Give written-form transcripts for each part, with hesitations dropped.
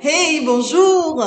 Hey, bonjour!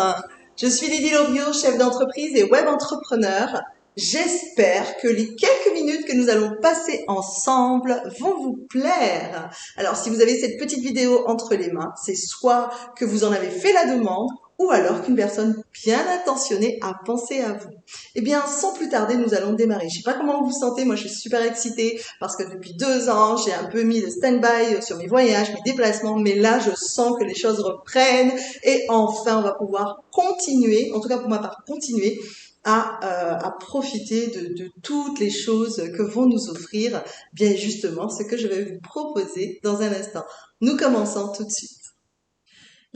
Je suis Lydie Loriot, chef d'entreprise et web entrepreneur. J'espère que les quelques minutes que nous allons passer ensemble vont vous plaire. Alors, si vous avez cette petite vidéo entre les mains, c'est soit que vous en avez fait la demande, ou alors qu'une personne bien intentionnée a pensé à vous. Eh bien, sans plus tarder, nous allons démarrer. Je sais pas comment vous vous sentez, moi je suis super excitée parce que depuis 2 ans, j'ai un peu mis le stand-by sur mes voyages, mes déplacements, mais là, je sens que les choses reprennent et enfin, on va pouvoir continuer, en tout cas pour ma part, continuer à profiter de toutes les choses que vont nous offrir, bien justement, ce que je vais vous proposer dans un instant. Nous commençons tout de suite.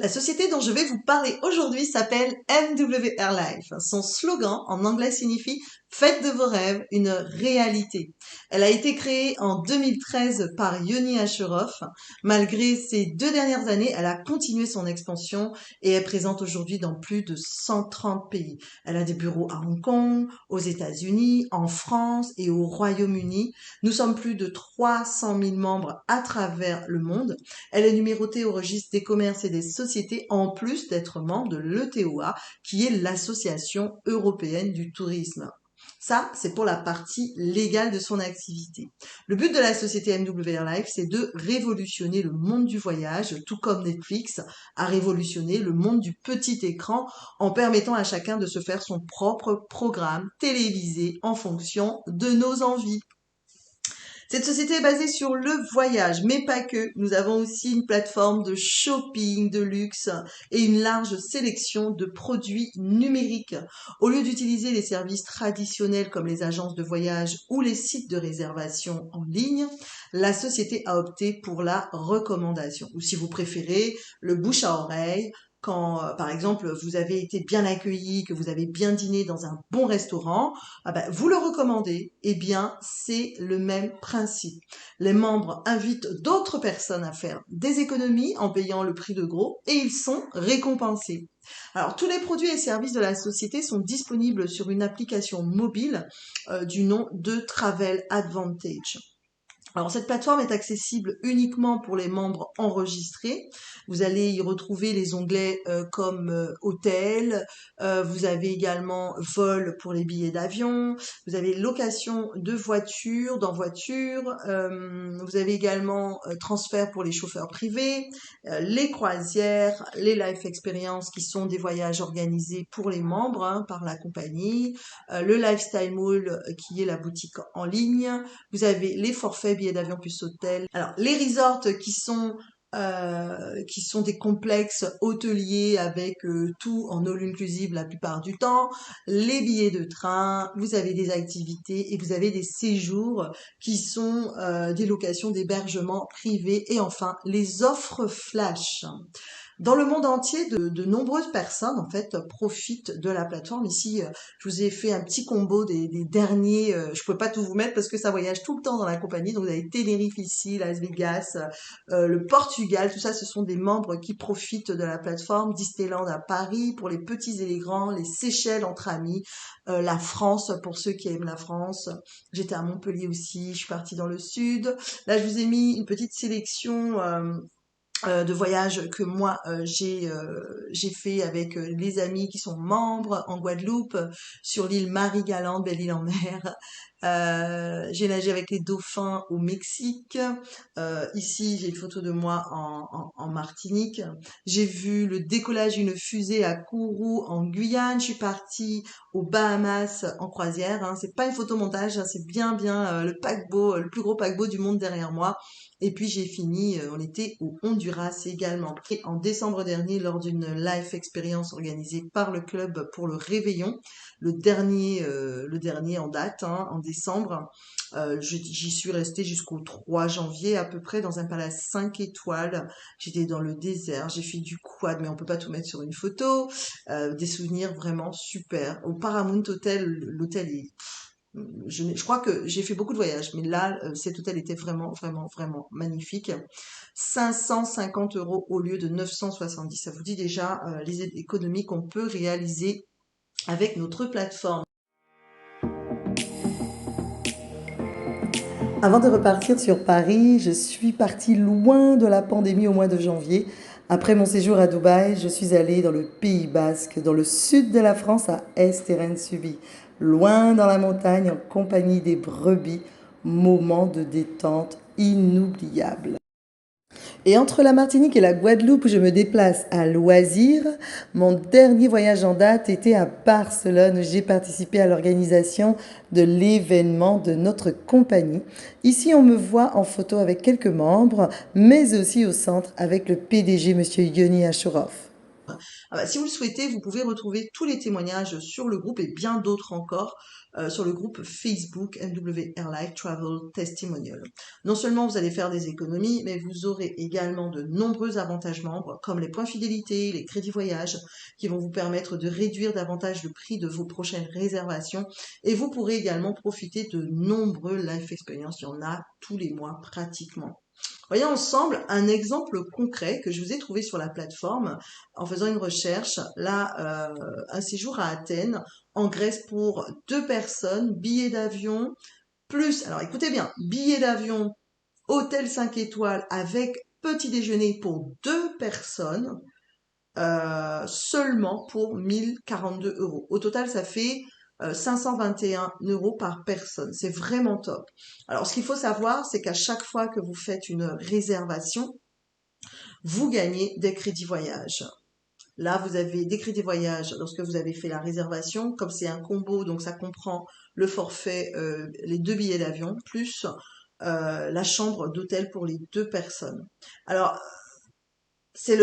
La société dont je vais vous parler aujourd'hui s'appelle MWR Life. Son slogan en anglais signifie Faites de vos rêves une réalité. Elle a été créée en 2013 par Yoni Asheroff. Malgré ces 2 dernières années, elle a continué son expansion et est présente aujourd'hui dans plus de 130 pays. Elle a des bureaux à Hong Kong, aux États-Unis, en France et au Royaume-Uni. Nous sommes plus de 300 000 membres à travers le monde. Elle est numérotée au registre des commerces et des sociétés en plus d'être membre de l'ETOA, qui est l'Association européenne du tourisme. Ça, c'est pour la partie légale de son activité. Le but de la société MWR Life, c'est de révolutionner le monde du voyage, tout comme Netflix a révolutionné le monde du petit écran en permettant à chacun de se faire son propre programme télévisé en fonction de nos envies. Cette société est basée sur le voyage, mais pas que. Nous avons aussi une plateforme de shopping de luxe et une large sélection de produits numériques. Au lieu d'utiliser les services traditionnels comme les agences de voyage ou les sites de réservation en ligne, la société a opté pour la recommandation. Ou si vous préférez, le bouche à oreille, quand, par exemple, vous avez été bien accueilli, que vous avez bien dîné dans un bon restaurant, vous le recommandez, eh bien, c'est le même principe. Les membres invitent d'autres personnes à faire des économies en payant le prix de gros et ils sont récompensés. Alors, tous les produits et services de la société sont disponibles sur une application mobile du nom de Travel Advantage. Alors cette plateforme est accessible uniquement pour les membres enregistrés. Vous allez y retrouver les onglets comme hôtel, vous avez également vol pour les billets d'avion, vous avez location de voiture dans voiture, vous avez également transfert pour les chauffeurs privés, les croisières, les life experience qui sont des voyages organisés pour les membres par la compagnie, le lifestyle mall qui est la boutique en ligne, vous avez les forfaits billets d'avion plus hôtel. Alors, les resorts qui sont des complexes hôteliers avec tout en all inclusive la plupart du temps, les billets de train, vous avez des activités et vous avez des séjours qui sont des locations d'hébergement privés et enfin les offres flash. Dans le monde entier, de nombreuses personnes en fait profitent de la plateforme. Ici, je vous ai fait un petit combo des derniers. Je peux pas tout vous mettre parce que ça voyage tout le temps dans la compagnie. Donc vous avez Tenerife ici, Las Vegas, le Portugal. Tout ça, ce sont des membres qui profitent de la plateforme. Disneyland à Paris pour les petits et les grands, les Seychelles entre amis, la France pour ceux qui aiment la France. J'étais à Montpellier aussi. Je suis partie dans le sud. Là, je vous ai mis une petite sélection. De voyages que moi j'ai fait avec les amis qui sont membres en Guadeloupe, sur l'île Marie-Galante, belle île en mer. J'ai nagé avec les dauphins au Mexique. Ici, j'ai une photo de moi en Martinique. J'ai vu le décollage d'une fusée à Kourou en Guyane. Je suis partie aux Bahamas en croisière. C'est pas une photomontage, c'est bien le paquebot, le plus gros paquebot du monde derrière moi. Et puis j'ai fini, on était au Honduras également. Et en décembre dernier, lors d'une live expérience organisée par le club pour le Réveillon, le dernier en date, en décembre, j'y suis restée jusqu'au 3 janvier à peu près dans un palace 5 étoiles. J'étais dans le désert, j'ai fait du quad, mais on peut pas tout mettre sur une photo. Des souvenirs vraiment super. Au Paramount Hotel, l'hôtel est je crois que j'ai fait beaucoup de voyages, mais là, cet hôtel était vraiment magnifique. 550 € au lieu de 970. Ça vous dit déjà les économies qu'on peut réaliser avec notre plateforme. Avant de repartir sur Paris, je suis partie loin de la pandémie au mois de janvier Après mon séjour à Dubaï, je suis allée dans le Pays Basque, dans le sud de la France, à Esteren-Subi, loin dans la montagne, en compagnie des brebis, moment de détente inoubliable. Et entre la Martinique et la Guadeloupe, où je me déplace à loisir, mon dernier voyage en date était à Barcelone, où j'ai participé à l'organisation de l'événement de notre compagnie. Ici, on me voit en photo avec quelques membres, mais aussi au centre avec le PDG, Monsieur Yoni Ashourov. Ah bah, si vous le souhaitez, vous pouvez retrouver tous les témoignages sur le groupe et bien d'autres encore sur le groupe Facebook NWR Life Travel Testimonial. Non seulement vous allez faire des économies, mais vous aurez également de nombreux avantages membres comme les points fidélité, les crédits voyage qui vont vous permettre de réduire davantage le prix de vos prochaines réservations et vous pourrez également profiter de nombreux life experience. Il y en a tous les mois pratiquement. Voyons ensemble un exemple concret que je vous ai trouvé sur la plateforme en faisant une recherche. Là, un séjour à Athènes, en Grèce pour 2 personnes, billets d'avion, plus, alors écoutez bien, billets d'avion, hôtel 5 étoiles avec petit déjeuner pour 2 personnes, seulement pour 1 042 euros. Au total, ça fait 521 euros par personne. C'est vraiment top. Alors, ce qu'il faut savoir, c'est qu'à chaque fois que vous faites une réservation, vous gagnez des crédits voyage. Là, vous avez des crédits voyage lorsque vous avez fait la réservation. Comme c'est un combo, donc ça comprend le forfait, les 2 billets d'avion, plus la chambre d'hôtel pour les 2 personnes. Alors, c'est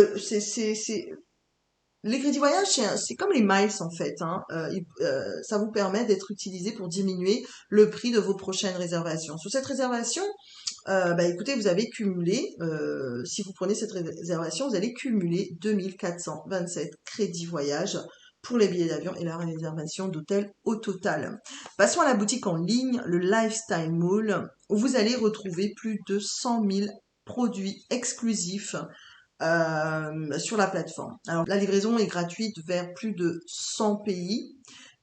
les crédits voyage, c'est comme les miles en fait, hein. Ça vous permet d'être utilisé pour diminuer le prix de vos prochaines réservations. Sur cette réservation, bah écoutez, vous avez cumulé, si vous prenez cette réservation, vous allez cumuler 2427 crédits voyage pour les billets d'avion et la réservation d'hôtel au total. Passons à la boutique en ligne, le Lifestyle Mall, où vous allez retrouver plus de 100 000 produits exclusifs sur la plateforme. Alors, la livraison est gratuite vers plus de 100 pays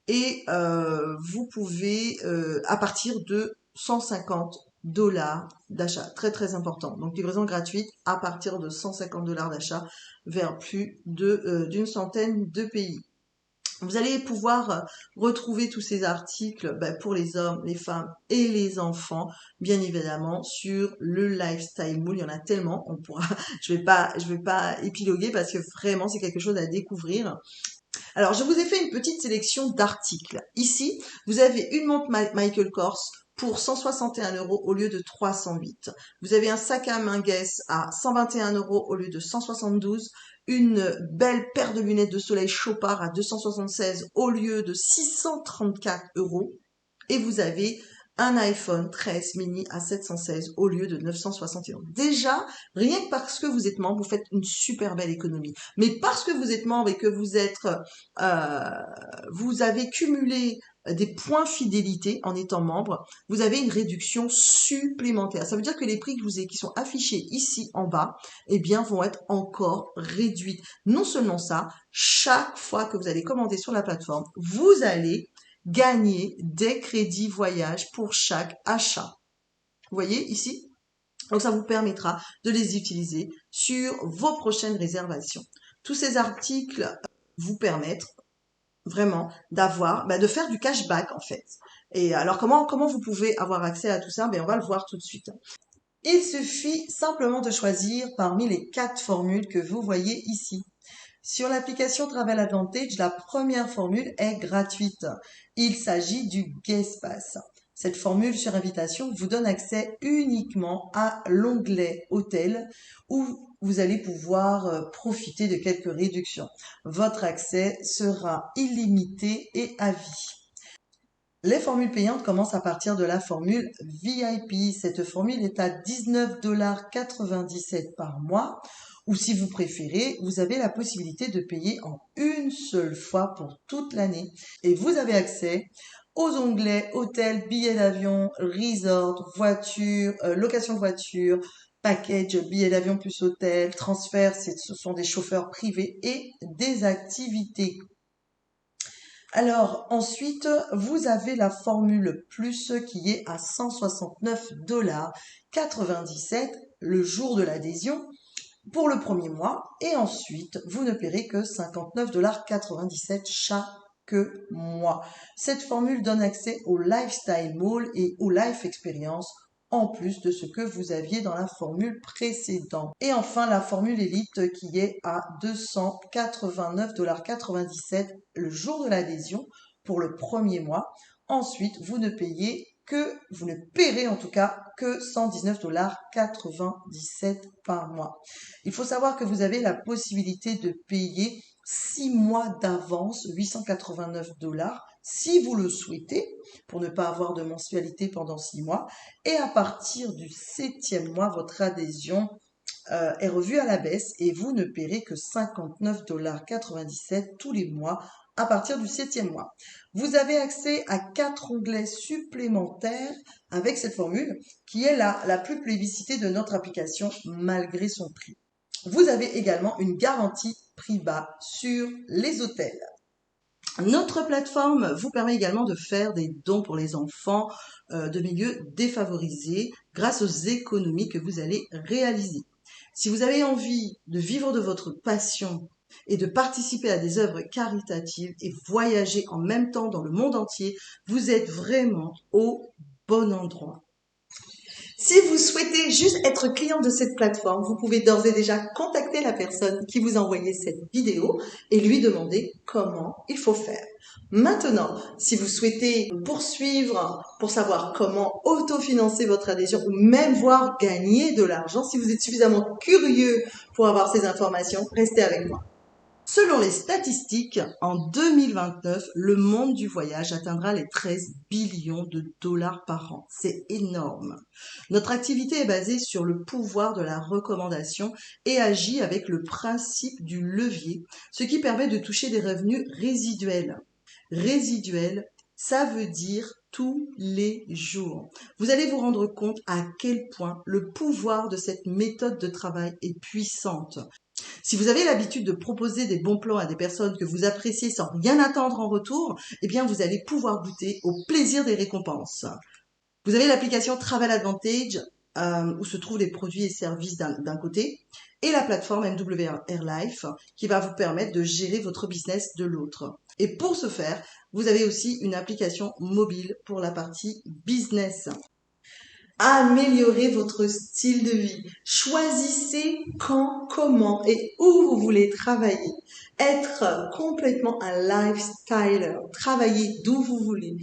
et vous pouvez, à partir de 150 $ d'achat, très très important. Donc, livraison gratuite à partir de 150 $ d'achat vers plus d'une centaine de pays. Vous allez pouvoir retrouver tous ces articles pour les hommes, les femmes et les enfants, bien évidemment, sur le Lifestyle Mall. Il y en a tellement, on pourra, je vais pas épiloguer parce que vraiment c'est quelque chose à découvrir. Alors, je vous ai fait une petite sélection d'articles. Ici, vous avez une montre Michael Kors pour 161 euros au lieu de 308. Vous avez un sac à main Guess à 121 euros au lieu de 172. Une belle paire de lunettes de soleil Chopard à 276 au lieu de 634 euros. Et vous avez un iPhone 13 mini à 716 au lieu de 961. Déjà, rien que parce que vous êtes membre, vous faites une super belle économie. Mais parce que vous êtes membre et que euh, vous avez cumulé des points fidélité en étant membre, vous avez une réduction supplémentaire. Ça veut dire que les prix qui sont affichés ici en bas, eh bien, vont être encore réduits. Non seulement ça, chaque fois que vous allez commander sur la plateforme, vous allez gagner des crédits voyage pour chaque achat. Vous voyez ici? Donc ça vous permettra de les utiliser sur vos prochaines réservations. Tous ces articles vous permettent vraiment de faire du cashback en fait. Et alors comment vous pouvez avoir accès à tout ça? On va le voir tout de suite. Il suffit simplement de choisir parmi les 4 formules que vous voyez ici. Sur l'application Travel Advantage, la première formule est gratuite. Il s'agit du Guest Pass. Cette formule sur invitation vous donne accès uniquement à l'onglet Hôtel où vous allez pouvoir profiter de quelques réductions. Votre accès sera illimité et à vie. Les formules payantes commencent à partir de la formule VIP. Cette formule est à 19,97 $ par mois. Ou si vous préférez, vous avez la possibilité de payer en une seule fois pour toute l'année. Et vous avez accès aux onglets hôtel, billets d'avion, resort, voiture, location de voiture, package, billets d'avion plus hôtel, transfert, ce sont des chauffeurs privés et des activités. Alors ensuite, vous avez la formule plus qui est à 169,97 $ le jour de l'adhésion. pour le premier mois et ensuite vous ne paierez que 59,97 $ chaque mois. Cette formule donne accès au Lifestyle Mall et au Life Experience en plus de ce que vous aviez dans la formule précédente. Et enfin, la formule Elite qui est à 289,97 $ le jour de l'adhésion pour le premier mois. Ensuite, vous ne paierez en tout cas que 119,97 $ par mois. Il faut savoir que vous avez la possibilité de payer 6 mois d'avance, 889 $ si vous le souhaitez, pour ne pas avoir de mensualité pendant 6 mois. Et à partir du 7e mois, votre adhésion est revue à la baisse et vous ne paierez que 59,97 $ tous les mois à partir du 7e mois. Vous avez accès à 4 onglets supplémentaires avec cette formule qui est la plus plébiscitée de notre application malgré son prix. Vous avez également une garantie prix bas sur les hôtels. Notre plateforme vous permet également de faire des dons pour les enfants de milieux défavorisés grâce aux économies que vous allez réaliser. Si vous avez envie de vivre de votre passion et de participer à des œuvres caritatives et voyager en même temps dans le monde entier, vous êtes vraiment au bon endroit. Si vous souhaitez juste être client de cette plateforme, vous pouvez d'ores et déjà contacter la personne qui vous a envoyé cette vidéo et lui demander comment il faut faire. Maintenant, si vous souhaitez poursuivre pour savoir comment autofinancer votre adhésion ou même voir gagner de l'argent, si vous êtes suffisamment curieux pour avoir ces informations, restez avec moi. Selon les statistiques, en 2029, le monde du voyage atteindra les 13 billions de dollars par an. C'est énorme. Notre activité est basée sur le pouvoir de la recommandation et agit avec le principe du levier, ce qui permet de toucher des revenus résiduels. Résiduels, ça veut dire tous les jours. Vous allez vous rendre compte à quel point le pouvoir de cette méthode de travail est puissante. Si vous avez l'habitude de proposer des bons plans à des personnes que vous appréciez sans rien attendre en retour, eh bien vous allez pouvoir goûter au plaisir des récompenses. Vous avez l'application Travel Advantage où se trouvent les produits et services d'un côté et la plateforme MWR Life qui va vous permettre de gérer votre business de l'autre. Et pour ce faire, vous avez aussi une application mobile pour la partie business. Améliorez votre style de vie. Choisissez quand, comment et où vous voulez travailler. Être complètement un lifestyler. Travailler d'où vous voulez,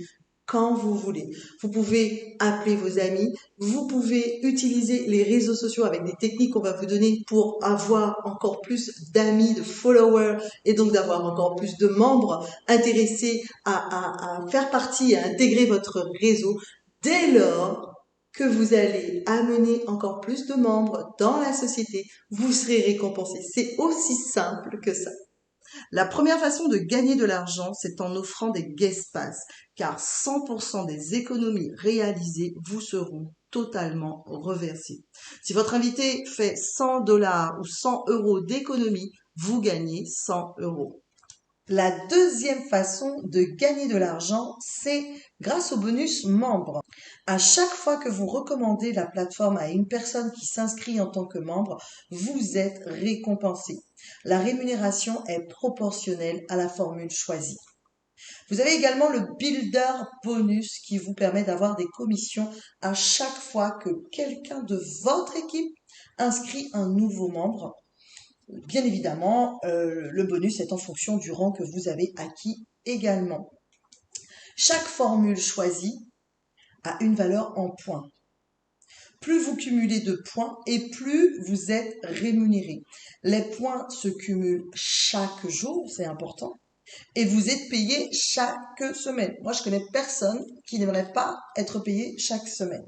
quand vous voulez. Vous pouvez appeler vos amis. Vous pouvez utiliser les réseaux sociaux avec des techniques qu'on va vous donner pour avoir encore plus d'amis, de followers et donc d'avoir encore plus de membres intéressés à faire partie, à intégrer votre réseau. Dès lors que vous allez amener encore plus de membres dans la société, vous serez récompensé. C'est aussi simple que ça. La première façon de gagner de l'argent, c'est en offrant des guest pass, car 100% des économies réalisées vous seront totalement reversées. Si votre invité fait 100 $ ou 100 € d'économie, vous gagnez 100 €. La deuxième façon de gagner de l'argent, c'est grâce au bonus membre. À chaque fois que vous recommandez la plateforme à une personne qui s'inscrit en tant que membre, vous êtes récompensé. La rémunération est proportionnelle à la formule choisie. Vous avez également le Builder Bonus qui vous permet d'avoir des commissions à chaque fois que quelqu'un de votre équipe inscrit un nouveau membre. Bien évidemment, le bonus est en fonction du rang que vous avez acquis également. Chaque formule choisie a une valeur en points. Plus vous cumulez de points et plus vous êtes rémunéré. Les points se cumulent chaque jour, c'est important, et vous êtes payé chaque semaine. Moi, je connais personne qui n'aimerait pas être payé chaque semaine.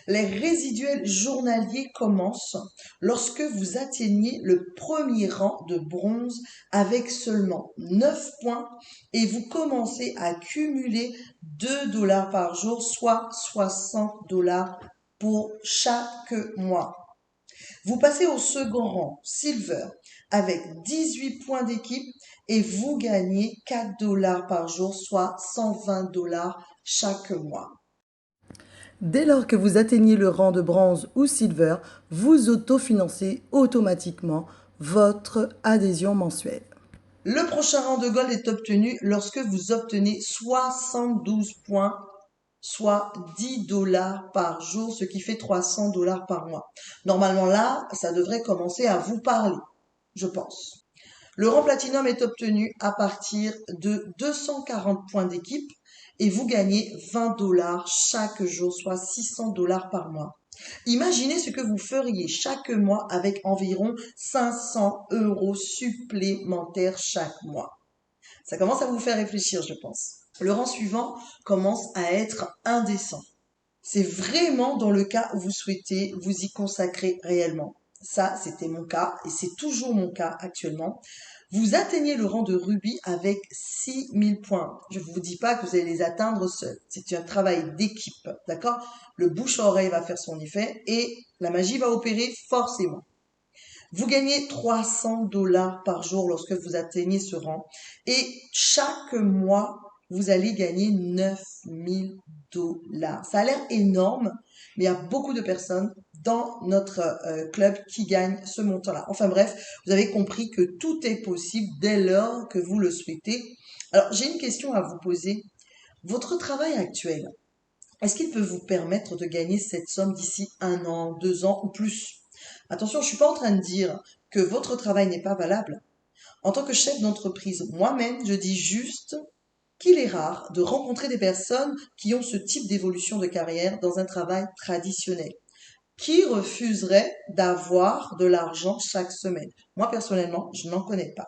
Les résiduels journaliers commencent lorsque vous atteignez le premier rang de bronze avec seulement 9 points et vous commencez à cumuler 2 $ par jour, soit 60 $ pour chaque mois. Vous passez au second rang, Silver, avec 18 points d'équipe et vous gagnez 4 $ par jour, soit 120 $ chaque mois. Dès lors que vous atteignez le rang de bronze ou silver, vous autofinancez automatiquement votre adhésion mensuelle. Le prochain rang de gold est obtenu lorsque vous obtenez 72 points, soit 10 dollars par jour, ce qui fait 300 dollars par mois. Normalement là, ça devrait commencer à vous parler, je pense. Le rang platinum est obtenu à partir de 240 points d'équipe et vous gagnez 20 dollars chaque jour, soit 600 dollars par mois. Imaginez ce que vous feriez chaque mois avec environ 500 euros supplémentaires chaque mois. Ça commence à vous faire réfléchir, je pense. Le rang suivant commence à être indécent. C'est vraiment dans le cas où vous souhaitez vous y consacrer réellement. Ça, c'était mon cas et c'est toujours mon cas actuellement. Vous atteignez le rang de rubis avec 6000 points. Je ne vous dis pas que vous allez les atteindre seul. C'est un travail d'équipe, d'accord? Le bouche à oreille va faire son effet et la magie va opérer forcément. Vous gagnez 300 dollars par jour lorsque vous atteignez ce rang et chaque mois, vous allez gagner 9000 dollars. Ça a l'air énorme, mais il y a beaucoup de personnes dans notre club qui gagnent ce montant-là. Enfin bref, vous avez compris que tout est possible dès lors que vous le souhaitez. Alors, j'ai une question à vous poser. Votre travail actuel, est-ce qu'il peut vous permettre de gagner cette somme d'ici 1 an, 2 ans ou plus? Attention, je suis pas en train de dire que votre travail n'est pas valable. En tant que chef d'entreprise, moi-même, je dis juste qu'il est rare de rencontrer des personnes qui ont ce type d'évolution de carrière dans un travail traditionnel. Qui refuserait d'avoir de l'argent chaque semaine? Moi, personnellement, je n'en connais pas.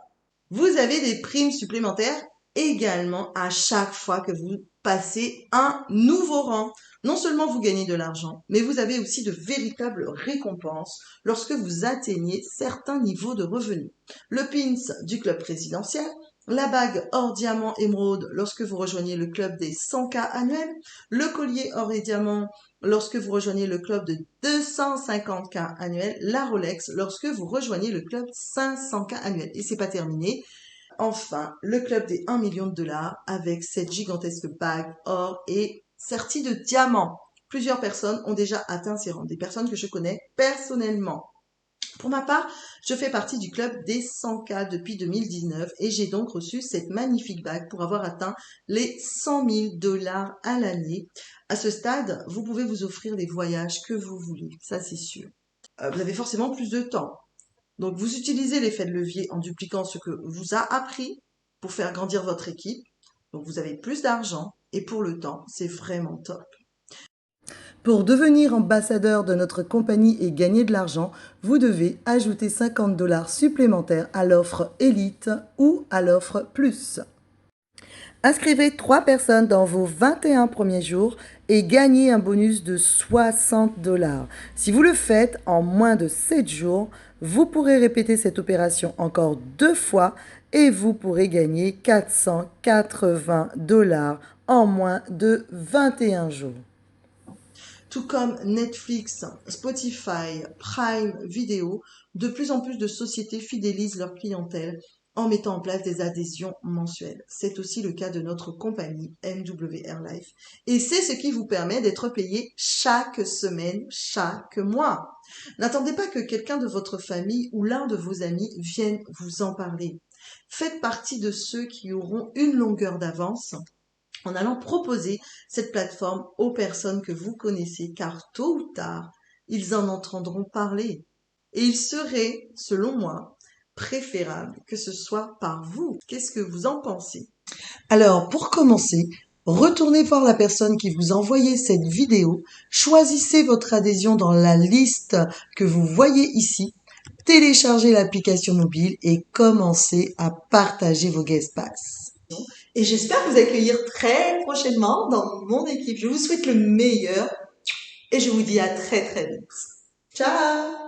Vous avez des primes supplémentaires également à chaque fois que vous passez un nouveau rang. Non seulement vous gagnez de l'argent, mais vous avez aussi de véritables récompenses lorsque vous atteignez certains niveaux de revenus. Le pins du club présidentiel, la bague or diamant émeraude lorsque vous rejoignez le club des 100K annuels, le collier or et diamant lorsque vous rejoignez le club de 250K annuels, la Rolex lorsque vous rejoignez le club 500K annuels. Et c'est pas terminé. Enfin, le club des 1 million de dollars avec cette gigantesque bague or et sertie de diamants. Plusieurs personnes ont déjà atteint ces rangs, des personnes que je connais personnellement. Pour ma part, je fais partie du club des 100K depuis 2019 et j'ai donc reçu cette magnifique bague pour avoir atteint les 100 000 dollars à l'année. À ce stade, vous pouvez vous offrir les voyages que vous voulez, ça c'est sûr. Vous avez forcément plus de temps. Donc, vous utilisez l'effet de levier en dupliquant ce que vous a appris pour faire grandir votre équipe. Donc, vous avez plus d'argent et pour le temps, c'est vraiment top. Pour devenir ambassadeur de notre compagnie et gagner de l'argent, vous devez ajouter 50 dollars supplémentaires à l'offre Elite ou à l'offre Plus. Inscrivez 3 personnes dans vos 21 premiers jours et gagnez un bonus de 60 dollars. Si vous le faites en moins de 7 jours, vous pourrez répéter cette opération encore 2 fois et vous pourrez gagner 480 dollars en moins de 21 jours. Tout comme Netflix, Spotify, Prime Video, de plus en plus de sociétés fidélisent leur clientèle en mettant en place des adhésions mensuelles. C'est aussi le cas de notre compagnie MWR Life. Et c'est ce qui vous permet d'être payé chaque semaine, chaque mois. N'attendez pas que quelqu'un de votre famille ou l'un de vos amis vienne vous en parler. Faites partie de ceux qui auront une longueur d'avance en allant proposer cette plateforme aux personnes que vous connaissez, car tôt ou tard, ils en entendront parler. Et il serait, selon moi, préférable que ce soit par vous. Qu'est-ce que vous en pensez? Alors, pour commencer, retournez voir la personne qui vous a envoyé cette vidéo, choisissez votre adhésion dans la liste que vous voyez ici, téléchargez l'application mobile et commencez à partager vos guest pass. Et j'espère vous accueillir très prochainement dans mon équipe. Je vous souhaite le meilleur et je vous dis à très très vite. Ciao!